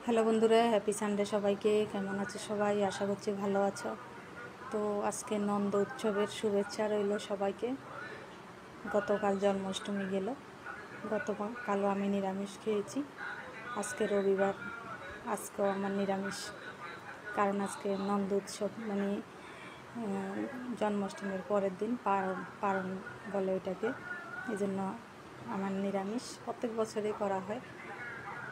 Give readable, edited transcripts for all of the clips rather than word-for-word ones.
Hello বন্ধুরা, happy Sunday সবাইকে। কেমন আছে সবাই? আশা করছি ভালো আছো। তো আজকে নন্দ উৎসবের শুভেচ্ছা রইল সবাইকে। গতকাল জন্মাষ্টমী গেল, গতকালও আমি নিরামিষ খেয়েছি। আজকে রবিবার, আজকেও আমার নিরামিষ, কারণ আজকে নন্দ উৎসব মানে জন্মাষ্টমীর পরের দিন পারণ বলে ওইটাকে। এই জন্য আমার নিরামিষ প্রত্যেক বছরই করা হয়।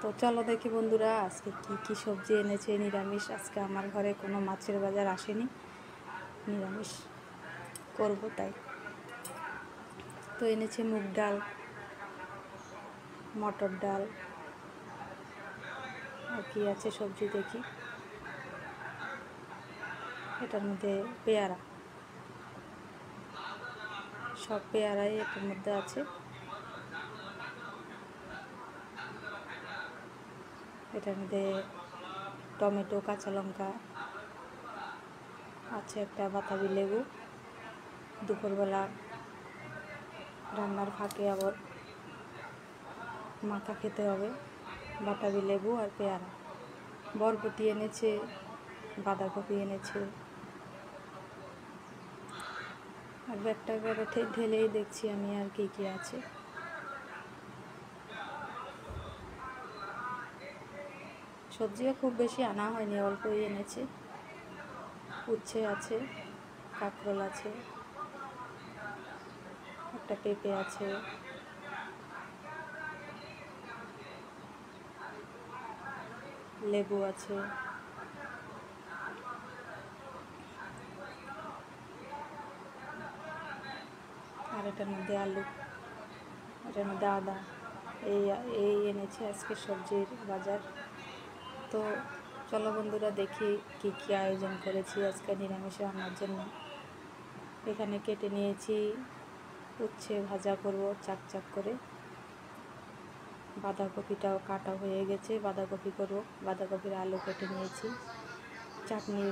তো চলো দেখি বন্ধুরা আজকে কি কি সবজি এনেছে নিরামিষ। আজকে আমার ঘরে কোনো মাছের বাজার আসেনি, নিরামিষ করব তাই। তো এনেছে মুগ ডাল, মটর ডাল, আর কি আছে সবজি দেখি। এটার মধ্যে পেয়ারা, সব পেয়ারাই এটার মধ্যে আছে। এটার মধ্যে টমেটো, কাঁচা লঙ্কা আছে, একটা বাতাবি লেবু। দুপুরবেলা রান্নার ফাঁকে আবার মাখা খেতে হবে। বাতাবি লেবু আর পেয়ারা, বরবটি এনেছে, বাঁধাকপি এনেছে। আর ব্যাগটা করে ঢেলেই দেখছি আমি আর কি কি আছে। সবজিও খুব বেশি আনা হয়নি, অল্পই এনেছে। উচ্ছে আছে, কাঁকরোল আছে, একটা পেঁপে আছে, লেবু আছে, আর এটার মধ্যে আলু, এটার মধ্যে আদা। এই এনেছে আজকে সবজির বাজার। তো চলো বন্ধুরা দেখি কি কি আয়োজন করেছি আজকে নিরামিষ রান্নার জন্য। এখানে কেটে নিয়েছি উচ্ছে, ভাজা করব চাক চাক করে। বাঁধাকপিটাও কাটা হয়ে গেছে, বাঁধাকপি করব। বাঁধাকপির আলু কেটে নিয়েছি। চাটনি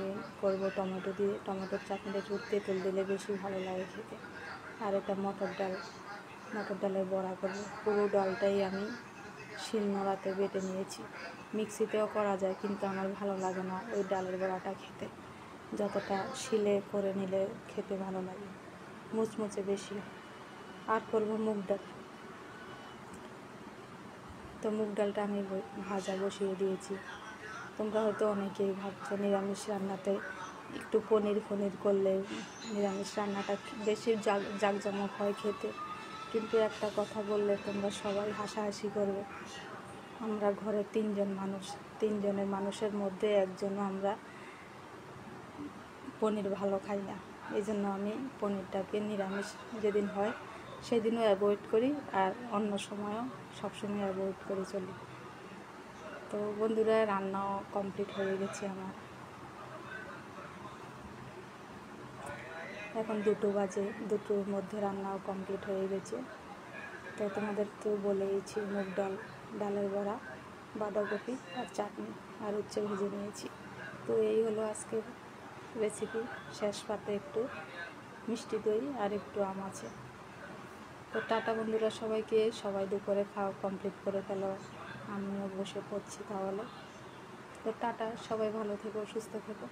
করব টমেটো দিয়ে, টমেটোর চাটনিটা একটু তেঁতুল দিলে বেশি ভালো লাগে খেতে। আর এটা মটর ডাল, মটর ডালের বড়া করব। পুরো ডালটাই আমি শিলনোড়াতে বেটে নিয়েছি। মিক্সিতেও করা যায়, কিন্তু আমার ভালো লাগে না ওই ডালের বড়াটা খেতে। যতটা শিলে করে নিলে খেতে ভালো লাগে, মুচমুচে বেশি। আর করব মুগ ডাল। তো মুগ ডালটা আমি ভাজা বসিয়ে দিয়েছি। তোমরা হয়তো অনেকেই ভাবছো নিরামিষ রান্নাতে একটু পনির করলে নিরামিষ রান্নাটা বেশি জাঁকজমক হয় খেতে। কিন্তু একটা কথা বললে তোমরা সবাই হাসাহাসি করবে। আমরা ঘরে তিনজনের মানুষের মধ্যে একজনও আমরা পনির ভালো খাই না। এই জন্য আমি পনিরটাকে নিরামিষ যেদিন হয় সেদিনও অ্যাভয়েড করি, আর অন্য সময়ও সবসময় অ্যাভয়েড করে চলি। তো বন্ধুরা রান্নাও কমপ্লিট হয়ে গেছে আমার। এখন 2টো বাজে, 2টোর মধ্যে রান্নাও কমপ্লিট হয়ে গেছে। তো তোমাদের তো বলেইছি মুগ ডালের বড়া, বাঁধাকপি আর চাটনি আর উচ্ছে ভেজে নিয়েছি। তো এই হলো আজকের রেসিপি। শেষ পাতে একটু মিষ্টি দই আর একটু আম আছে। তো টাটা বন্ধুরা সবাইকে। সবাই দুপুরে খাওয়া কমপ্লিট করে ফেলো, আমিও বসে পড়ছি তাহলে। তো টাটা, সবাই ভালো থেকো, সুস্থ থেকো।